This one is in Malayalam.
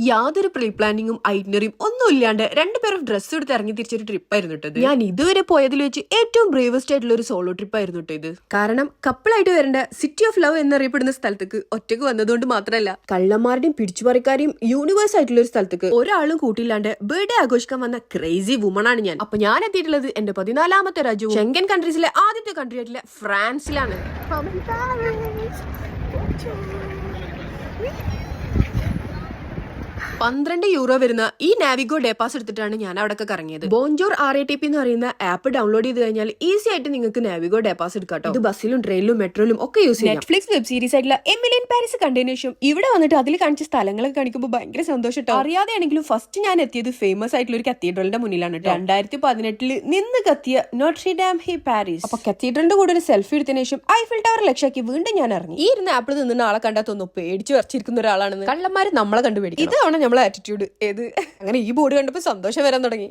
യാതൊരു പ്രീ പ്ലാനിങ്ങും ഐറ്റിനറിയും ഒന്നും ഇല്ലാണ്ട് രണ്ടുപേരും ഡ്രസ്സ് എടുത്ത് ഇറങ്ങി തിരിച്ചൊരു ട്രിപ്പായിരുന്നു കേട്ടത്. ഞാൻ ഇതുവരെ പോയതിൽ വെച്ച് ഏറ്റവും ബ്രേവസ്റ്റ് ആയിട്ടുള്ള ഒരു സോളോ ട്രിപ്പ് ആയിരുന്നു കേട്ടോ ഇത്. കാരണം കപ്പിളായിട്ട് വരേണ്ട സിറ്റി ഓഫ് ലവ് എന്നറിയപ്പെടുന്ന സ്ഥലത്തേക്ക് ഒറ്റക്ക് വന്നതുകൊണ്ട് മാത്രമല്ല, കള്ളന്മാരുടെയും പിടിച്ചുപറിക്കാരെയും യൂണിവേഴ്സ് ആയിട്ടുള്ള ഒരു സ്ഥലത്തേക്ക് ഒരാളും കൂട്ടിയില്ലാണ്ട് ബർത്ത്ഡേ ആഘോഷിക്കാൻ വന്ന ക്രേസി വുമൺ ആണ് ഞാൻ. അപ്പൊ ഞാൻ എത്തിയിട്ടുള്ളത് എന്റെ 14ാമത്തെ രാജ്യവും ഷെങ്കൻ കൺട്രീസിലെ ആദ്യത്തെ കൺട്രി ആയിട്ടുള്ള ഫ്രാൻസിലാണ്. €12 വരുന്ന ഈ നാവിഗോ ഡേ പാസ് എടുത്തിട്ടാണ് ഞാൻ അവിടെ കറങ്ങിയത്. ബോൺജോർ RATP എന്ന് പറയുന്ന ആപ്പ് ഡൗൺലോഡ് ചെയ്ത് കഴിഞ്ഞാൽ ഈസി ആയിട്ട് നിങ്ങൾക്ക് നാവിഗോ ഡേ പാസ് എടുക്കാട്ടോ. ഇത് ബസ്സിലും ട്രെയിനിലും മെട്രോയിലും ഒക്കെ യൂസ് ചെയ്യാം. നെറ്റ്ഫ്ലിക്സ് വെബ് സീരീസ് ആയിട്ടുള്ള എമിലി ഇൻ പാരീസ് കണ്ടതിനു ശേഷം ഇവിടെ വന്നിട്ട് അതിൽ കാണിച്ച സ്ഥലങ്ങളൊക്കെ കാണിക്കുമ്പോൾ ഭയങ്കര സന്തോഷം. അറിയാതെയാണെങ്കിലും ഫസ്റ്റ് ഞാൻ എത്തിയത് ഫേമസ് ആയിട്ടുള്ള ഒരു കത്തീഡ്രലിന്റെ മുന്നിലാണ്. 2018 നിന്ന് കത്തിയ നോട്രി ഡാം ഹി പാരീസ്. അപ്പൊ കത്തീഡ്രലിന്റെ കൂടെ ഒരു സെൽഫി എടുത്തതിനു ശേഷം ഐഫിൽ ടവർ ലക്ഷ്യാക്കി വീണ്ടും ഞാൻ ഇറങ്ങി. ഈ ഇരുന്ന ആപ്പിൾ നിന്ന ആളെ കണ്ടാൽ തോന്നുന്നു പേടിച്ചു വരച്ചിരിക്കുന്ന ഒരാളാണെന്ന്. കള്ളന്മാര് നമ്മളെ കണ്ടുപിടിക്കും. ഇതാണ് നമ്മളെ ആറ്റിറ്റ്യൂഡ്. ഏത് അങ്ങനെ ഈ ബോർഡ് കണ്ടപ്പോ സന്തോഷം വരാൻ തുടങ്ങി.